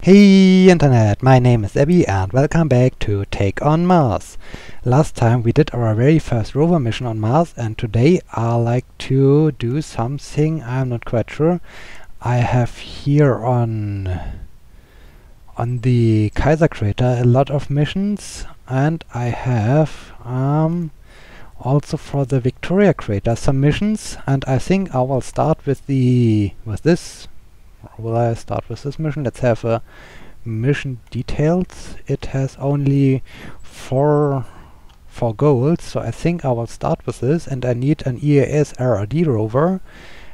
Hey Internet, my name is Abby and welcome back to Take on Mars. Last time we did our very first rover mission on Mars, and today I like to do something I'm not quite sure. I have here on the Kaiser crater a lot of missions, and I have also for the Victoria crater some missions, and I think I will start with this. Will I start with this mission? Let's have a mission details. It has only four goals, so I think I will start with this, and I need an EAS RRD rover,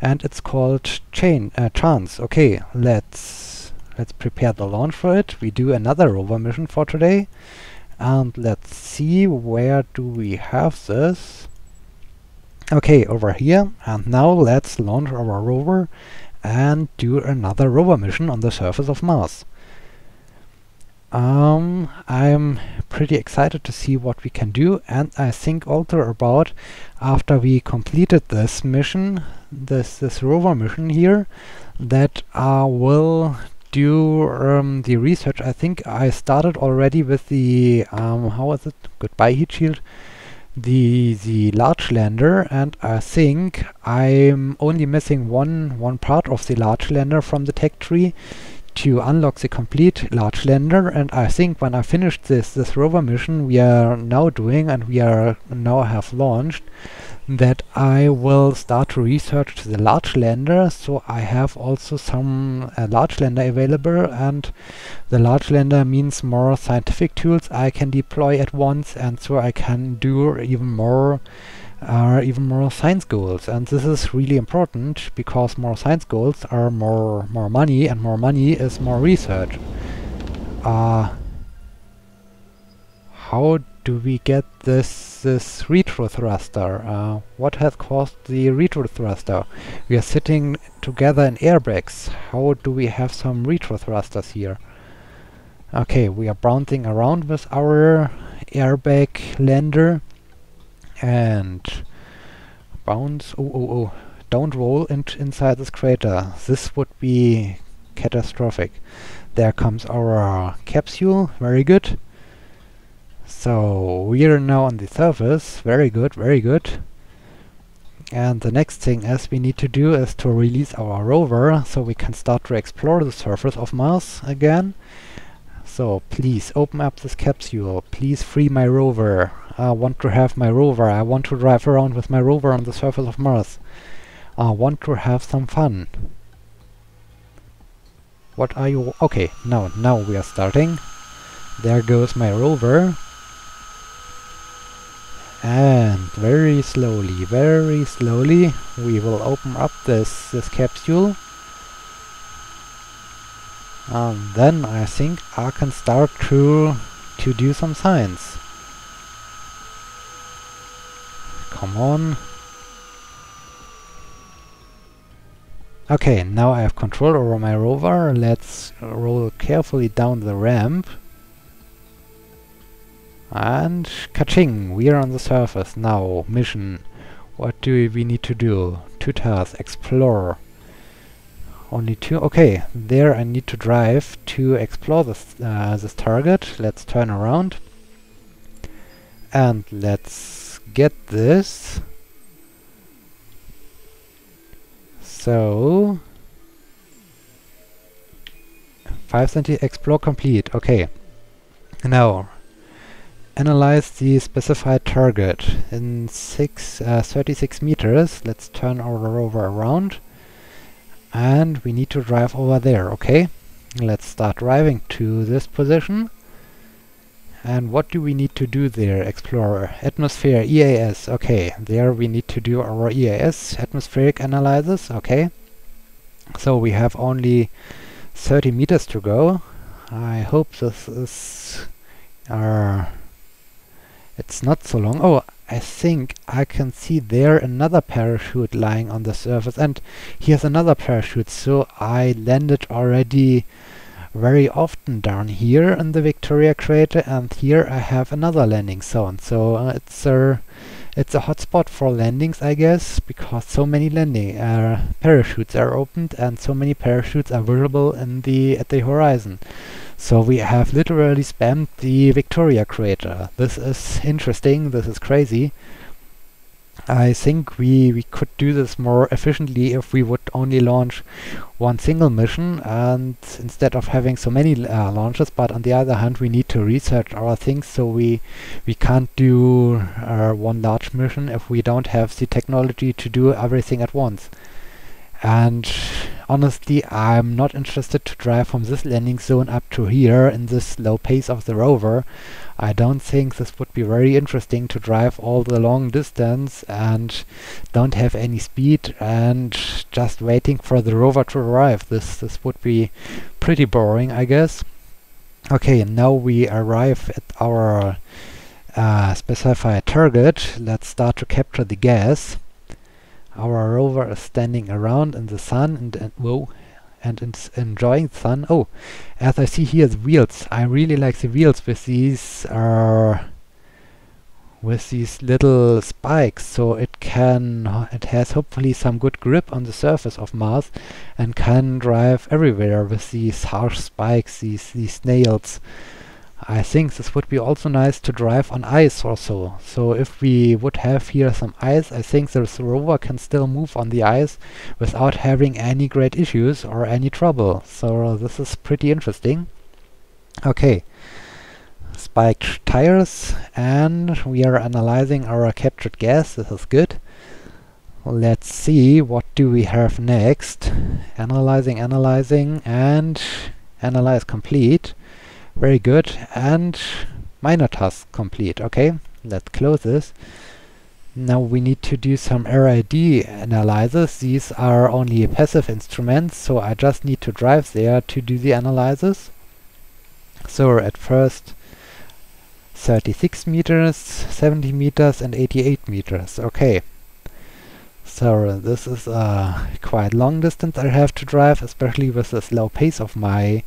and it's called Chance. Okay, let's prepare the launch for it. We do another rover mission for today, and let's see, where do we have this? Okay, over here. And now let's launch our rover and do another rover mission on the surface of Mars. I'm pretty excited to see what we can do, and I think also about, after we completed this mission, this rover mission here, that I will do the research. I think I started already with the how is it? Goodbye heat shield. The large lander, and I think I'm only missing one part of the large lander from the tech tree to unlock the complete large lander, and I think when I finish this rover mission we are now doing, and we are now have launched, that I will start to research the large lander, so I have also some large lander available, and the large lander means more scientific tools I can deploy at once, and so I can do even more science goals. And this is really important, because more science goals are more money, and more money is more research. How do we get this retro thruster? What has caused the retro thruster? We are sitting together in airbags. How do we have some retro thrusters here? Okay, we are bouncing around with our airbag lander, and bounce. Oh, don't roll inside this crater. This would be catastrophic. There comes our capsule. Very good. So we are now on the surface. Very good, very good. And the next thing as we need to do is to release our rover, so we can start to explore the surface of Mars again. So please open up this capsule. Please free my rover. I want to have my rover. I want to drive around with my rover on the surface of Mars. I want to have some fun. What are you? Okay, now we are starting. There goes my rover. And very slowly, we will open up this capsule. And then I think I can start to do some science. Come on. Okay, now I have control over my rover. Let's roll carefully down the ramp. And ka-ching! We are on the surface now. Mission. What do we need to do? 2 tasks. Explore. Only 2? Okay, there I need to drive to explore this target. Let's turn around. And let's get this. So 5 cm explore complete. Okay. Now analyze the specified target in 36 meters. Let's turn our rover around, and we need to drive over there. Okay, let's start driving to this position. And what do we need to do there? Explorer, atmosphere, EAS. Okay, there we need to do our EAS, atmospheric analysis. Okay, so we have only 30 meters to go. I hope this is it's not so long. Oh, I think I can see there another parachute lying on the surface, and here's another parachute, so I landed already very often down here in the Victoria crater, and here I have another landing zone. So it's It's a hotspot for landings, I guess, because so many landing parachutes are opened and so many parachutes are visible in at the horizon. So we have literally spammed the Victoria crater. This is interesting, this is crazy. I think we could do this more efficiently if we would only launch one single mission and instead of having so many launches, but on the other hand we need to research our things, so we can't do one large mission if we don't have the technology to do everything at once. And honestly, I'm not interested to drive from this landing zone up to here in this low pace of the rover. I don't think this would be very interesting to drive all the long distance and don't have any speed and just waiting for the rover to arrive. This would be pretty boring, I guess. Okay, now we arrive at our specified target. Let's start to capture the gas. Our rover is standing around in the sun and it's enjoying the sun. Oh, as I see here the wheels. I really like the wheels with these little spikes, so it has hopefully some good grip on the surface of Mars and can drive everywhere with these harsh spikes, these nails. I think this would be also nice to drive on ice or so. So if we would have here some ice, I think this rover can still move on the ice without having any great issues or any trouble. So this is pretty interesting. Okay, spiked tires, and we are analyzing our captured gas. This is good. Let's see, what do we have next? Analyzing, and analyze complete. Very good, and minor task complete. Okay, let's close this. Now we need to do some RID analysis. These are only passive instruments, so I just need to drive there to do the analysis. So at first 36 meters, 70 meters and 88 meters. Okay. So this is a quite long distance I have to drive, especially with the slow pace of my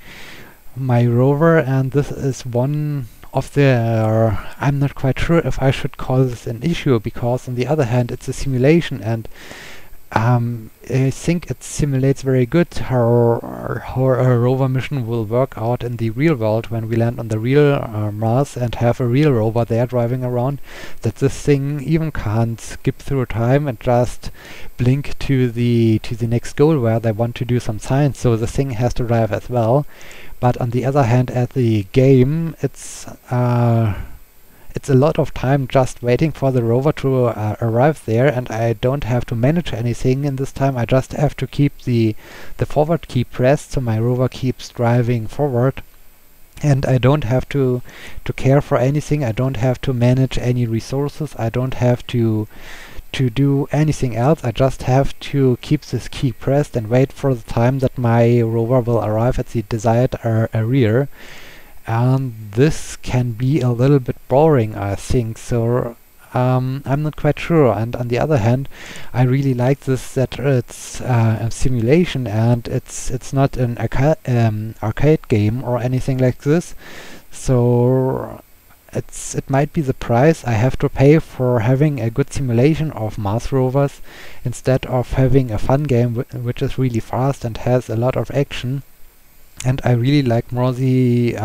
rover, and this is one of the I'm not quite sure if I should call this an issue, because on the other hand it's a simulation, and I think it simulates very good how a rover mission will work out in the real world when we land on the real Mars and have a real rover there driving around, that this thing even can't skip through time and just blink to the next goal where they want to do some science, so the thing has to drive as well. But on the other hand, at the game, it's a lot of time just waiting for the rover to arrive there, and I don't have to manage anything in this time. I just have to keep the forward key pressed, so my rover keeps driving forward, and I don't have to care for anything. I don't have to manage any resources. I don't have to do anything else. I just have to keep this key pressed and wait for the time that my rover will arrive at the desired area. And this can be a little bit boring, I think, so I'm not quite sure. And on the other hand, I really like this, that it's a simulation and it's not an arcade game or anything like this, so it might be the price I have to pay for having a good simulation of Mars rovers instead of having a fun game which is really fast and has a lot of action. And I really like more the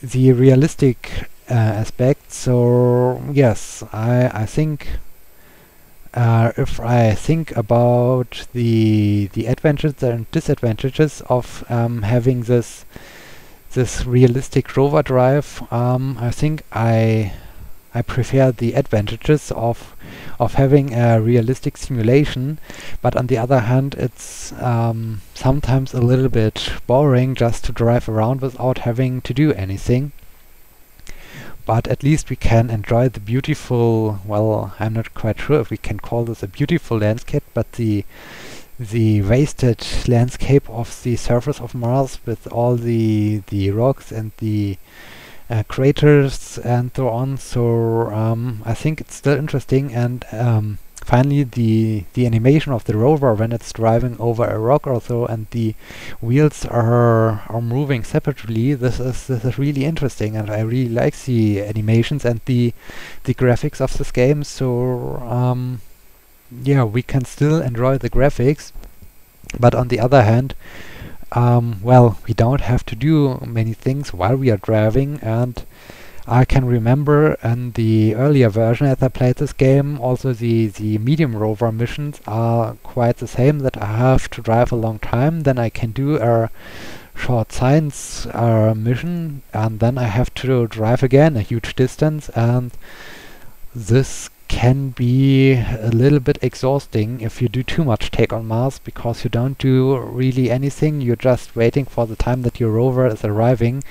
realistic aspect. So yes, I think if I think about the advantages and disadvantages of having this realistic rover drive, I think I prefer the advantages of having a realistic simulation, but on the other hand it's sometimes a little bit boring just to drive around without having to do anything. But at least we can enjoy the beautiful, well, I'm not quite sure if we can call this a beautiful landscape, but the wasted landscape of the surface of Mars with all the rocks and the craters and so on. So I think it's still interesting, and finally, the animation of the rover when it's driving over a rock or so, and the wheels are moving separately. This is really interesting, and I really like the animations and the graphics of this game. So yeah, we can still enjoy the graphics, but on the other hand, well, we don't have to do many things while we are driving. And I can remember in the earlier version as I played this game, also the medium rover missions are quite the same, that I have to drive a long time, then I can do a short science mission, and then I have to drive again a huge distance, and this can be a little bit exhausting if you do too much take on Mars, because you don't do really anything, you're just waiting for the time that your rover is arriving.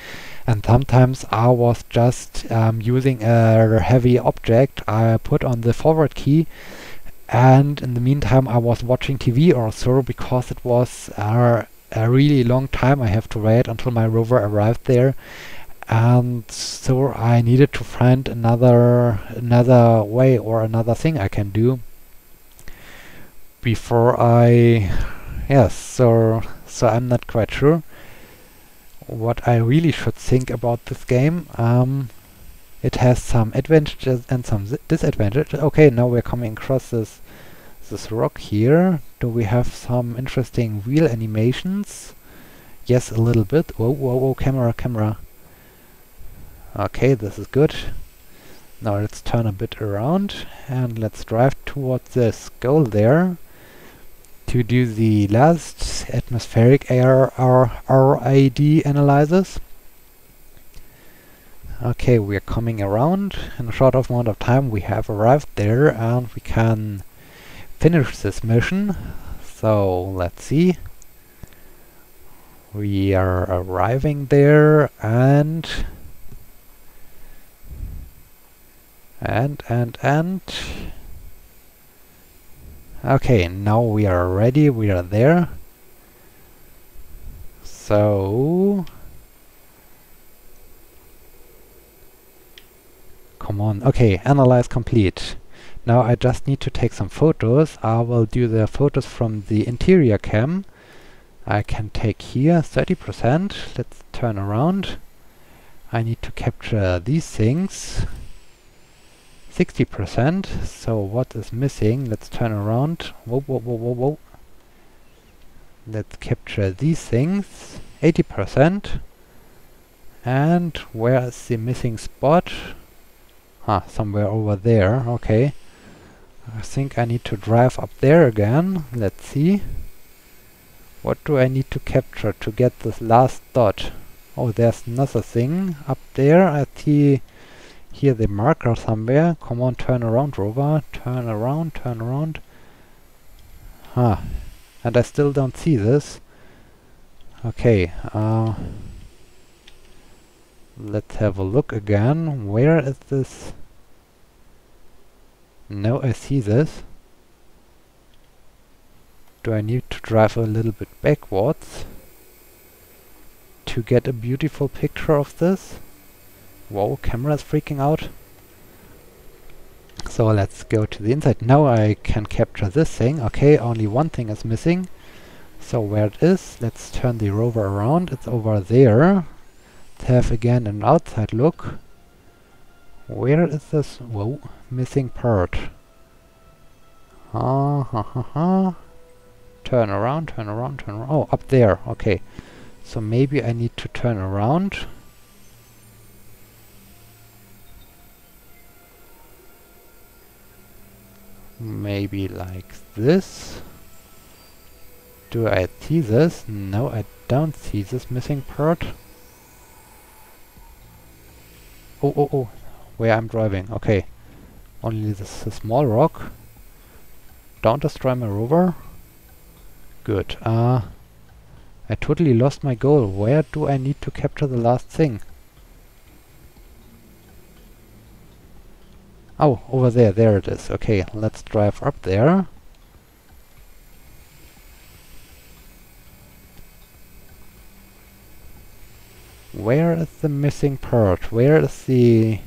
And sometimes I was just using a heavy object I put on the forward key, and in the meantime I was watching TV or so, because it was a really long time I have to wait until my rover arrived there. And so I needed to find another way or another thing I can do before so I'm not quite sure what I really should think about this game. It has some advantages and some disadvantages. Okay, now we're coming across this rock here. Do we have some interesting wheel animations? Yes, a little bit. Whoa, whoa, whoa, camera. Okay, this is good. Now let's turn a bit around and let's drive towards this goal there to do the last atmospheric air RAD analysis. Okay, we're coming around. In a short amount of time we have arrived there, and we can finish this mission. So let's see. We are arriving there, and okay, now we are ready, we are there. So come on. Okay, analyze complete. Now I just need to take some photos. I will do the photos from the interior cam. I can take here 30%. Let's turn around. I need to capture these things. 60%. So what is missing? Let's turn around. Whoa. Let's capture these things. 80%. And where is the missing spot? Somewhere over there. Okay. I think I need to drive up there again. Let's see. What do I need to capture to get this last dot? Oh, there's another thing up there. I see here the marker somewhere. Come on, turn around, Rover. Turn around. And I still don't see this. Okay, let's have a look again. Where is this? No, I see this. Do I need to drive a little bit backwards to get a beautiful picture of this? Whoa, camera's freaking out. So let's go to the inside. Now I can capture this thing. Okay, only one thing is missing. So where it is, let's turn the rover around. It's over there. Let's have again an outside look. Where is this? Whoa, missing part. Turn around. Oh, up there. Okay. So maybe I need to turn around. Maybe like this. Do I see this? No, I don't see this missing part. Oh. Where I'm driving. Okay. Only this small rock. Don't destroy my rover. Good. I totally lost my goal. Where do I need to capture the last thing? Oh, over there. There it is. Okay, let's drive up there. Where is the missing part? Where is the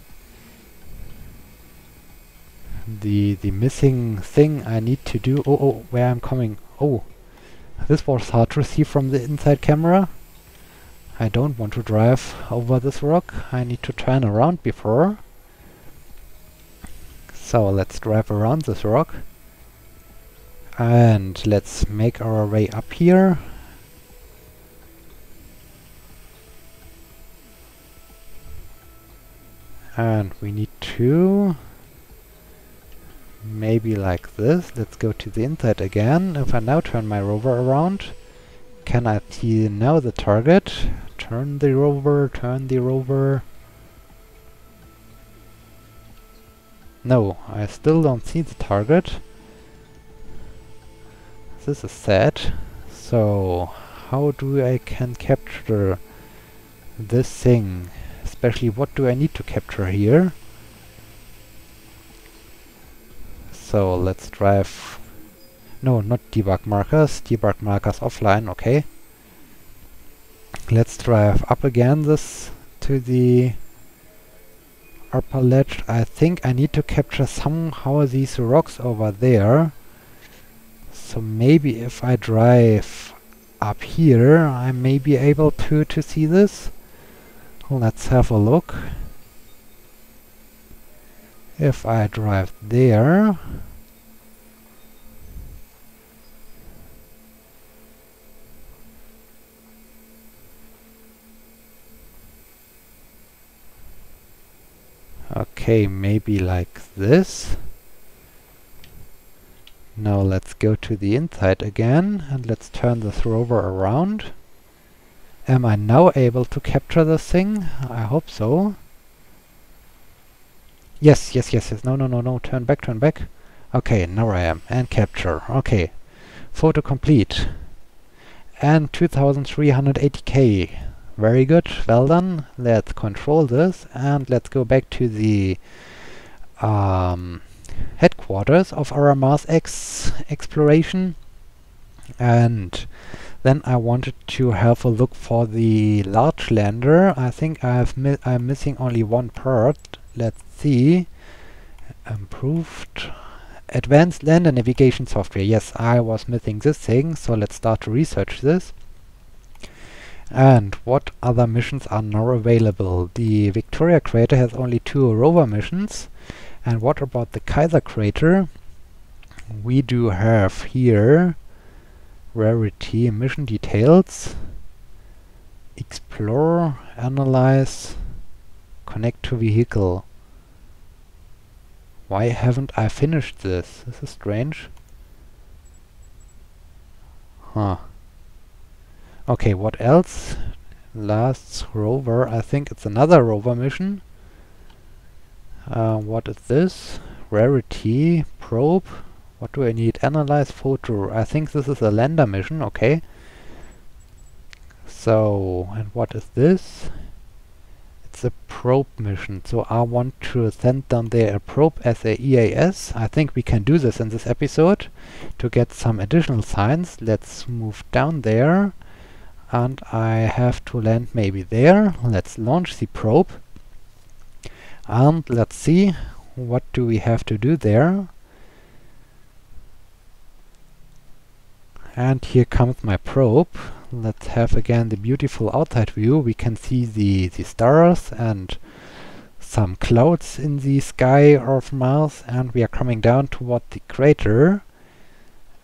the missing thing I need to do. Oh, where I'm coming. Oh, this was hard to see from the inside camera. I don't want to drive over this rock. I need to turn around before. So let's drive around this rock. And let's make our way up here. And we need to maybe like this. Let's go to the inside again. If I now turn my rover around, can I see now the target? Turn the rover, turn the rover. No, I still don't see the target. This is sad. So, how do I can capture this thing? Especially, what do I need to capture here? So, let's drive... No, not debug markers. Debug markers offline, okay. Let's drive up again this to the upper ledge. I think I need to capture somehow these rocks over there. So maybe if I drive up here, I may be able to see this. Let's have a look. If I drive there... Okay, maybe like this. Now let's go to the inside again and let's turn this rover around. Am I now able to capture this thing? I hope so. Yes. No. Turn back. Okay, now I am. And capture. Okay. Photo complete. And 2380k. Very good. Well done. Let's control this and let's go back to the headquarters of our Mars X exploration. And then I wanted to have a look for the large lander. I think I'm missing only one part. Let's see. Improved advanced lander navigation software. Yes, I was missing this thing, so let's start to research this. And what other missions are now available? The Victoria crater has only 2 rover missions. And what about the Kaiser crater? We do have here rarity, mission details, explore, analyze, connect to vehicle. Why haven't I finished this? This is strange. Huh. Okay, what else? Last rover, I think it's another rover mission. What is this? Rarity, probe. What do I need? Analyze photo. I think this is a lander mission, okay. So, and what is this? It's a probe mission. So I want to send down there a probe as a EAS. I think we can do this in this episode to get some additional science. Let's move down there. And I have to land maybe there. Let's launch the probe. And let's see, what do we have to do there? And here comes my probe. Let's have again the beautiful outside view. We can see the stars and some clouds in the sky of Mars, and we are coming down toward the crater.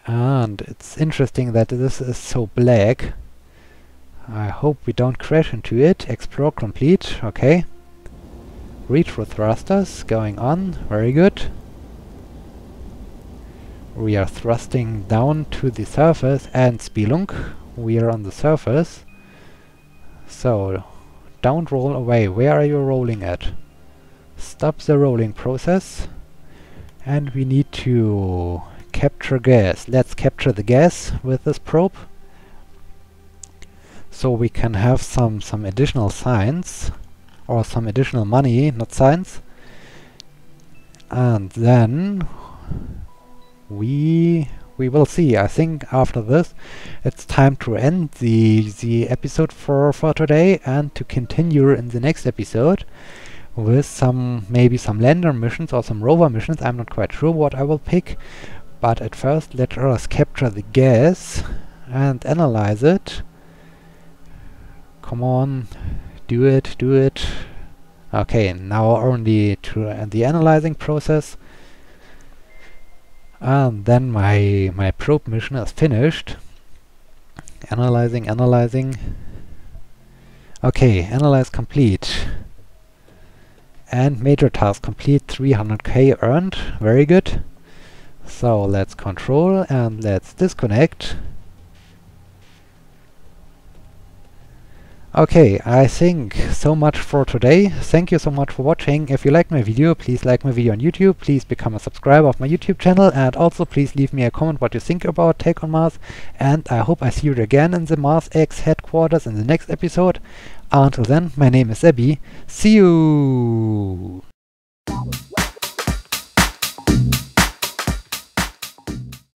And it's interesting that this is so black. I hope we don't crash into it. Explore complete, okay. Retro thrusters going on, very good. We are thrusting down to the surface, and spelunk, we are on the surface. So, don't roll away. Where are you rolling at? Stop the rolling process. And we need to capture gas. Let's capture the gas with this probe. So we can have some additional science. Or some additional money, not science. And then we will see. I think after this it's time to end the episode for today and to continue in the next episode with maybe some lander missions or some rover missions. I'm not quite sure what I will pick, but at first let us capture the gas and analyze it. Come on, do it, do it. Okay, now only to the analyzing process. And then my probe mission is finished. Analyzing. Okay, analyze complete. And major task complete, 300k earned. Very good. So let's control and let's disconnect. Okay, I think so much for today. Thank you so much for watching. If you liked my video, please like my video on YouTube. Please become a subscriber of my YouTube channel, and also please leave me a comment what you think about Take on Mars. And I hope I see you again in the Mars X headquarters in the next episode. Until then, my name is Abby. See you!